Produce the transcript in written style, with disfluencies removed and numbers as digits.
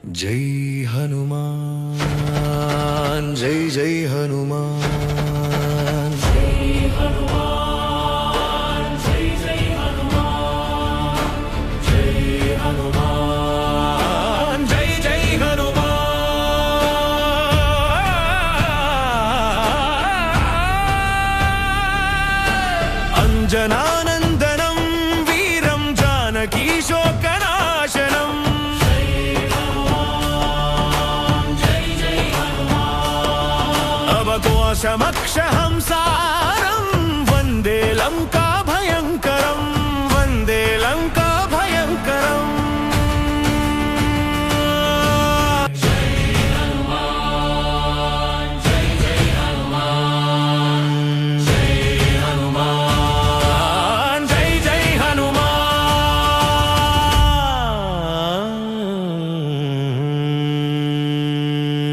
జై హనుమాన్ జై జై హనుమాన్ జై జై హనుమాన్ అంజనానందనం వీరం జానకీ శోకనాశనం అవకోశమక్షహంసారం వందే లంకా